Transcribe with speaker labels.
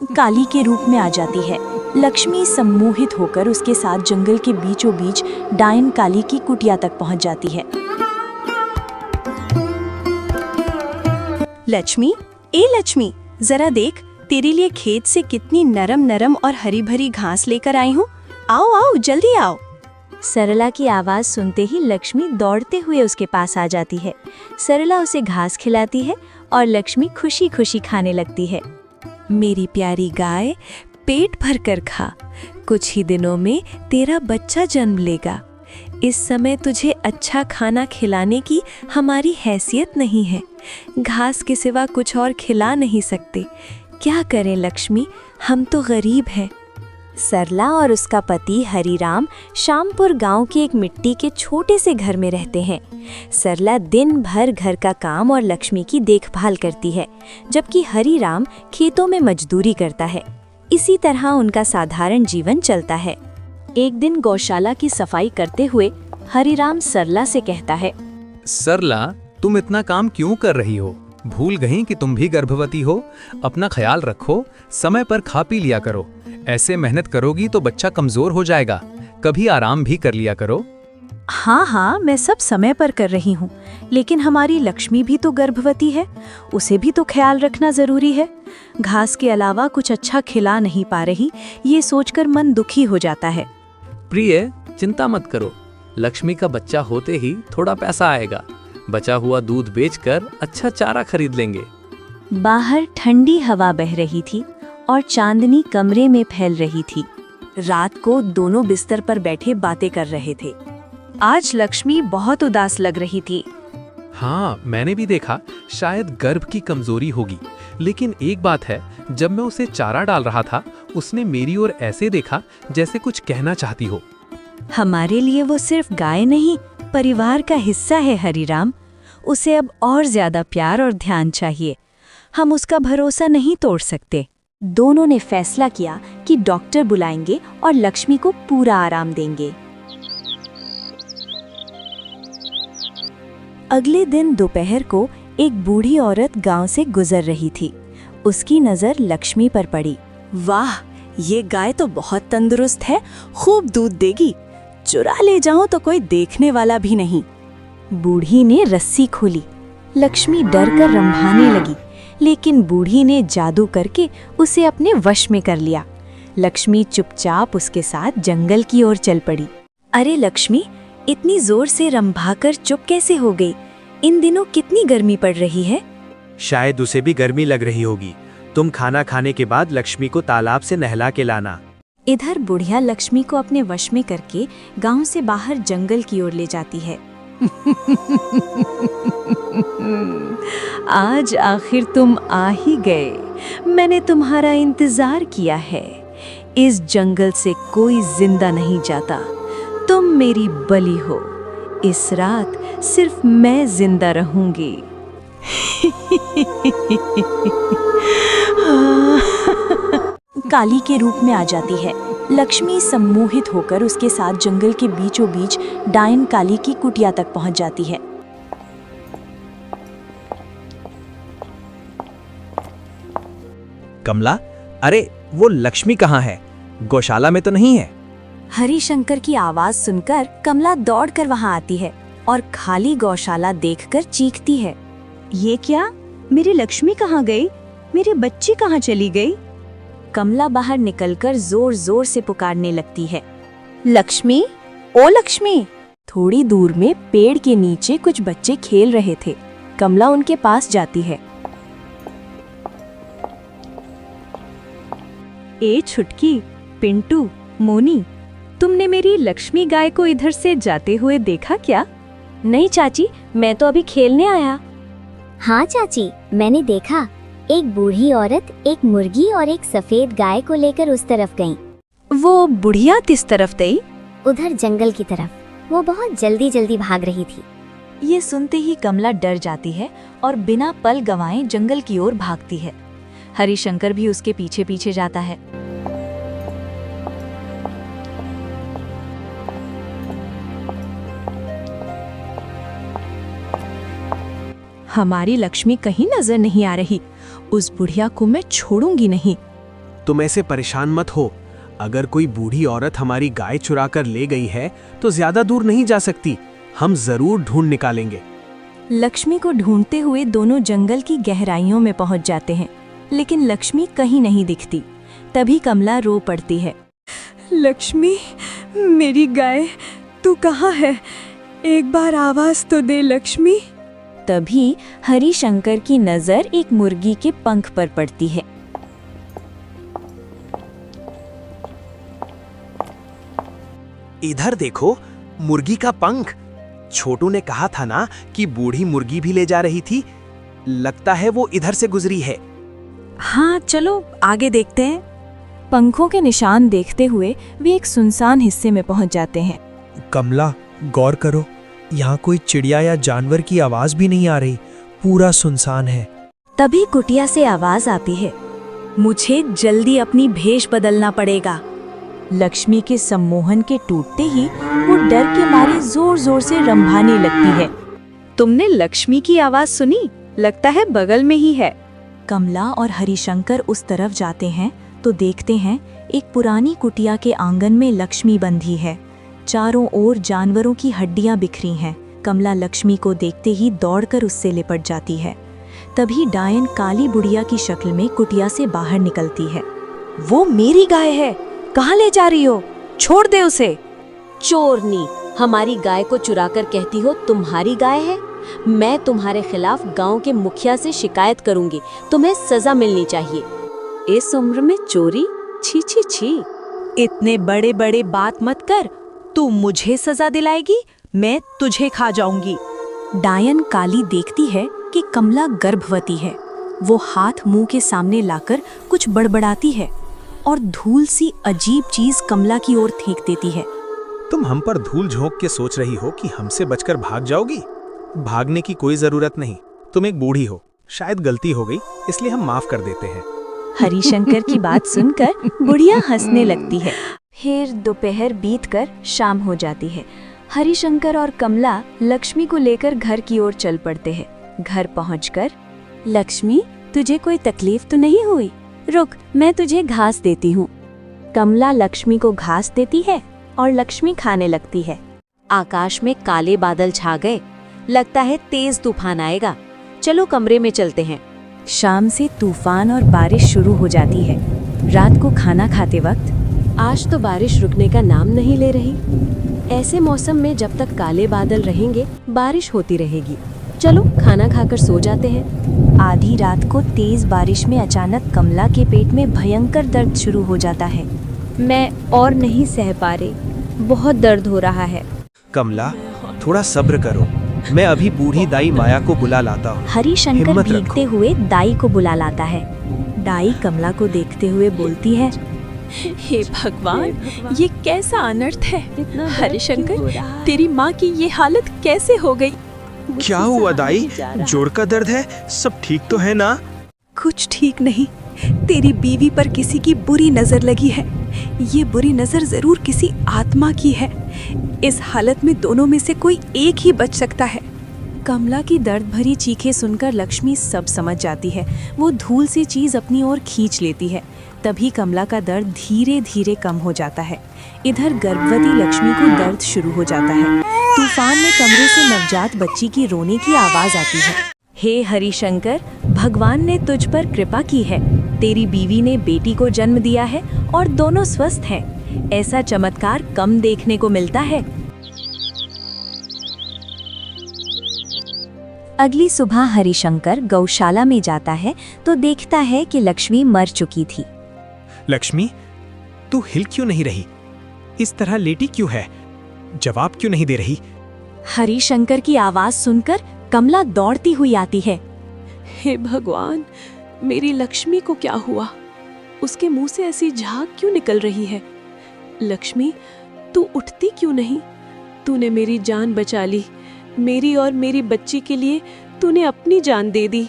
Speaker 1: काली के रूप में आ जाती है। लक्ष्मी सम्मोहित होकर उसके साथ जंगल के बीचों बीच डायन काली की कुटिया तक पहुंच जाती है। लक्ष्मी, ए लक्ष्मी, जरा देख, तेरे लिए खेत से कितनी नरम नरम और हरी भरी घास लेकर आई हूँ। आओ आओ, जल्दी आओ। सरला की आवाज सुनते ही लक्ष्मी दौड़ते हुए उसके पास आ जाती है। सरला उसे घास खिलाती है और लक्ष्मी खुशी खुशी खाने लगती है। मेरी प्यारी गाय, पेट भर कर खा, कुछ ही दिनों में तेरा बच्चा जन्म लेगा। इस समय तुझे अच्छा खाना खिलाने की हमारी हैसियत नहीं है, घास के सिवा कुछ और खिला नहीं सकते। क्या करें लक्ष्मी, हम तो गरीब हैं। सरला और उसका पति हरिराम श्यामपुर गांव के एक मिट्टी के छोटे से घर में रहते हैं। सरला दिन भर घर का काम और लक्ष्मी की देखभाल करती है, जबकि हरिराम खेतों में मजदूरी करता है। इसी तरह उनका साधारण जीवन चलता है। एक दिन गौशाला की सफाई करते हुए हरिराम सरला से कहता है,
Speaker 2: सरला, तुम इतना काम क्यों कर रही हो? भूल गई कि तुम भी गर्भवती हो? अपना ख्याल रखो, समय पर खा पी लिया करो। ऐसे मेहनत करोगी तो बच्चा कमजोर हो जाएगा। कभी आराम भी कर लिया करो।
Speaker 1: हाँ हाँ, मैं सब समय पर कर रही हूँ, लेकिन हमारी लक्ष्मी भी तो गर्भवती है, उसे भी तो ख्याल रखना जरूरी है। घास के अलावा कुछ अच्छा खिला नहीं पा रही, ये सोचकर मन दुखी हो जाता है।
Speaker 2: प्रिय, चिंता मत करो, लक्ष्मी का बच्चा होते ही थोड़ा पैसा आएगा। बचा हुआ दूध बेचकर अच्छा चारा खरीद लेंगे।
Speaker 1: बाहर ठंडी हवा बह रही थी और चांदनी कमरे में फैल रही थी। रात को दोनों बिस्तर पर बैठे बातें कर रहे थे। आज लक्ष्मी बहुत उदास लग रही थी।
Speaker 2: हाँ, मैंने भी देखा, शायद गर्भ की कमजोरी होगी। लेकिन एक बात है, जब मैं उसे चारा डाल रहा था, उसने मेरी ओर ऐसे देखा जैसे कुछ कहना चाहती हो।
Speaker 1: हमारे लिए वो सिर्फ गाय नहीं, परिवार का हिस्सा है हरिराम। उसे अब और ज्यादा प्यार और ध्यान चाहिए। हम उसका भरोसा नहीं तोड़ सकते। दोनों ने फैसला किया कि डॉक्टर बुलाएंगे और लक्ष्मी को पूरा आराम देंगे। अगले दिन दोपहर को एक बूढ़ी औरत गांव से गुजर रही थी। उसकी नजर लक्ष्मी पर पड़ी। वाह, ये गाय तो बहुत तंदुरुस्त है, खूब दूध देगी। चुरा ले जाऊं तो कोई देखने वाला भी नहीं। बूढ़ी ने रस्सी खोली। लक्ष्मी डरकर रंभाने लगी, लेकिन बूढ़ी ने जादू करके उसे अपने वश में कर लिया। लक्ष्मी चुपचाप उसके साथ जंगल की ओर चल पड़ी। अरे लक्ष्मी, इतनी जोर से रंभाकर चुप कैसे हो गई? इन दिनों कितनी गर्मी पड़ रही है।
Speaker 3: शायद उसे भी गर्मी लग रही होगी। तुम खाना खाने के बाद लक्ष्मी को तालाब से नहला के लाना।
Speaker 1: इधर बुढ़िया लक्ष्मी को अपने वश में करके गांव से बाहर जंगल की ओर ले जाती है। आज आखिर तुम आ ही गए। मैंने तुम्हारा इंतजार किया है। इस जंगल से कोई जिंदा नहीं जाता। तुम मेरी बलि हो। इस रात सिर्फ मैं जिंदा रहूंगी। काली के रूप में आ जाती है। लक्ष्मी सम्मोहित होकर उसके साथ जंगल के बीचों बीच डायन काली की कुटिया तक पहुंच जाती है।
Speaker 3: कमला, अरे वो लक्ष्मी कहाँ है? गौशाला में तो नहीं है।
Speaker 1: हरिशंकर की आवाज सुनकर कमला दौड़कर वहां आती है और खाली गौशाला देखकर चीखती है। ये क्या? मेरी लक्ष्मी कहाँ गई? मेरी बच्ची कहाँ चली गई? कमला बाहर निकलकर जोर जोर से पुकारने लगती है। लक्ष्मी, ओ लक्ष्मी! थोड़ी दूर में पेड़ के नीचे कुछ बच्चे खेल रहे थे। कमला उनके पास जाती है। ए छुटकी, पिंटू, मोनी, तुमने मेरी लक्ष्मी गाय को इधर से जाते हुए देखा क्या? नहीं चाची, मैं तो अभी खेलने आया।
Speaker 4: हाँ चाची, मैंने देखा। एक बूढ़ी औरत एक मुर्गी और एक सफेद गाय को लेकर उस तरफ गईं।
Speaker 1: वो बुढ़िया किस तरफ गई?
Speaker 4: उधर जंगल की तरफ। वो बहुत जल्दी जल्दी भाग रही थी।
Speaker 1: ये सुनते ही कमला डर जाती है और बिना पल गंवाए जंगल की ओर भागती है। हरिशंकर भी उसके पीछे पीछे जाता है। हमारी लक्ष्मी कहीं नजर नहीं आ रही। उस बुढ़िया को मैं छोड़ूंगी नहीं।
Speaker 3: तुम ऐसे परेशान मत हो। अगर कोई बूढ़ी औरत हमारी गाय चुरा कर ले गई है तो ज्यादा दूर नहीं जा सकती, हम जरूर ढूंढ निकालेंगे।
Speaker 1: लक्ष्मी को ढूंढते हुए दोनों जंगल की गहराइयों में पहुंच जाते हैं, लेकिन लक्ष्मी कहीं नहीं दिखती। तभी कमला रो पड़ती है। लक्ष्मी, मेरी गाय, तू कहाँ है? एक बार आवाज तो दे लक्ष्मी। तभी हरिशंकर की नजर एक मुर्गी के पंख पर पड़ती है।
Speaker 3: इधर देखो, मुर्गी का पंख। छोटू ने कहा था ना कि बूढ़ी मुर्गी भी ले जा रही थी। लगता है वो इधर से गुजरी है।
Speaker 1: हाँ, चलो आगे देखते हैं। पंखों के निशान देखते हुए वे एक सुनसान हिस्से में पहुंच जाते हैं।
Speaker 5: कमला, गौर करो, यहाँ कोई चिड़िया या जानवर की आवाज भी नहीं आ रही, पूरा सुनसान है।
Speaker 1: तभी कुटिया से आवाज आती है, मुझे जल्दी अपनी भेष बदलना पड़ेगा। लक्ष्मी के सम्मोहन के टूटते ही वो डर के मारे जोर जोर से रंभाने लगती है। तुमने लक्ष्मी की आवाज सुनी? लगता है बगल में ही है। कमला और हरिशंकर उस तरफ जाते हैं तो देखते हैं एक पुरानी कुटिया के आंगन में लक्ष्मी बंधी है। चारों ओर जानवरों की हड्डियां बिखरी हैं। कमला लक्ष्मी को देखते ही दौड़कर उससे लिपट जाती है। तभी डायन काली बुढ़िया की शक्ल में कुटिया से बाहर निकलती है। वो मेरी गाय है, कहाँ ले जा रही हो? छोड़ दे उसे।
Speaker 6: चोरनी, हमारी गाय को चुराकर कहती हो तुम्हारी गाय है? मैं तुम्हारे खिलाफ गांव के मुखिया से शिकायत करूंगी, तुम्हें सजा मिलनी चाहिए। इस उम्र में चोरी? छी छी छी।
Speaker 1: इतने बड़े बड़े बात मत कर। तू मुझे सजा दिलाएगी, मैं तुझे खा जाऊंगी। डायन काली देखती है कि कमला गर्भवती है। वो हाथ मुंह के सामने लाकर कुछ बड़बड़ाती है और धूल सी अजीब चीज कमला की ओर फेंक देती है।
Speaker 3: तुम हम पर धूल झोंक के सोच रही हो कि हमसे बचकर भाग जाओगी? भागने की कोई जरूरत नहीं। तुम एक बूढ़ी हो, शायद गलती हो गई, इसलिए हम माफ कर देते हैं।
Speaker 1: हरिशंकर की बात सुनकर बुढ़िया हंसने लगती है। फिर दोपहर बीतकर शाम हो जाती है। हरिशंकर और कमला लक्ष्मी को लेकर घर की ओर चल पड़ते हैं। घर पहुंचकर, लक्ष्मी, तुझे कोई तकलीफ तो नहीं हुई? रुक, मैं तुझे घास देती हूँ। कमला लक्ष्मी को घास देती है और लक्ष्मी खाने लगती है।
Speaker 6: आकाश में काले बादल छा गए, लगता है तेज तूफान आएगा। चलो कमरे में चलते हैं।
Speaker 1: शाम से तूफान और बारिश शुरू हो जाती है। रात को खाना खाते वक्त,
Speaker 6: आज तो बारिश रुकने का नाम नहीं ले रही। ऐसे मौसम में जब तक काले बादल रहेंगे, बारिश होती रहेगी। चलो खाना खाकर सो जाते हैं।
Speaker 1: आधी रात को तेज बारिश में अचानक कमला के पेट में भयंकर दर्द शुरू हो जाता है।
Speaker 6: मैं और नहीं सह पा रही, बहुत दर्द हो रहा है।
Speaker 3: कमला, थोड़ा सब्र करो, मैं अभी बूढ़ी दाई माया को बुला लाता हूँ।
Speaker 1: हरिशंकर
Speaker 3: हिम्मत
Speaker 1: भीगते
Speaker 3: रखो।
Speaker 1: हुए दाई को बुला लाता है। दाई कमला को देखते हुए बोलती है,
Speaker 7: हे भगवान, ये कैसा अनर्थ है। हरिशंकर, तेरी माँ की ये हालत कैसे हो गई?
Speaker 3: क्या हुआ दाई? जोड़ का दर्द है? सब ठीक तो है ना?
Speaker 7: कुछ ठीक नहीं। तेरी बीवी पर किसी की बुरी नजर लगी है। ये बुरी नजर जरूर किसी आत्मा की है। इस हालत में दोनों में से कोई एक ही बच सकता है।
Speaker 1: कमला की दर्द भरी चीखें सुनकर लक्ष्मी सब समझ जाती है। वो धूल सी चीज अपनी ओर खींच लेती है। तभी कमला का दर्द धीरे धीरे कम हो जाता है। इधर गर्भवती लक्ष्मी को दर्द शुरू हो जाता है। तूफान में कमरे से नवजात बच्ची की रोने की आवाज आती है। हे हरिशंकर, भगवान ने तुझ पर कृपा की है। तेरी बीवी ने बेटी को जन्म दिया है और दोनों स्वस्थ हैं। ऐसा चमत्कार कम देखने को मिलता है। अगली सुबह हरिशंकर गौशाला में जाता है तो देखता है कि लक्ष्मी मर चुकी थी।
Speaker 3: लक्ष्मी, तू हिल क्यों नहीं रही? इस तरह लेटी क्यों है? जवाब क्यों नहीं दे रही?
Speaker 1: हरिशंकर की आवाज सुनकर कमला दौड़ती हुई आती है।
Speaker 7: हे भगवान, मेरी लक्ष्मी को क्या हुआ? उसके मुंह से ऐसी झाग क्यों निकल रही है? लक्ष्मी, तू उठती क्यों नहीं? तूने मेरी जान बचा ली। मेरी और मेरी बच्ची के लिए तूने अपनी जान दे दी।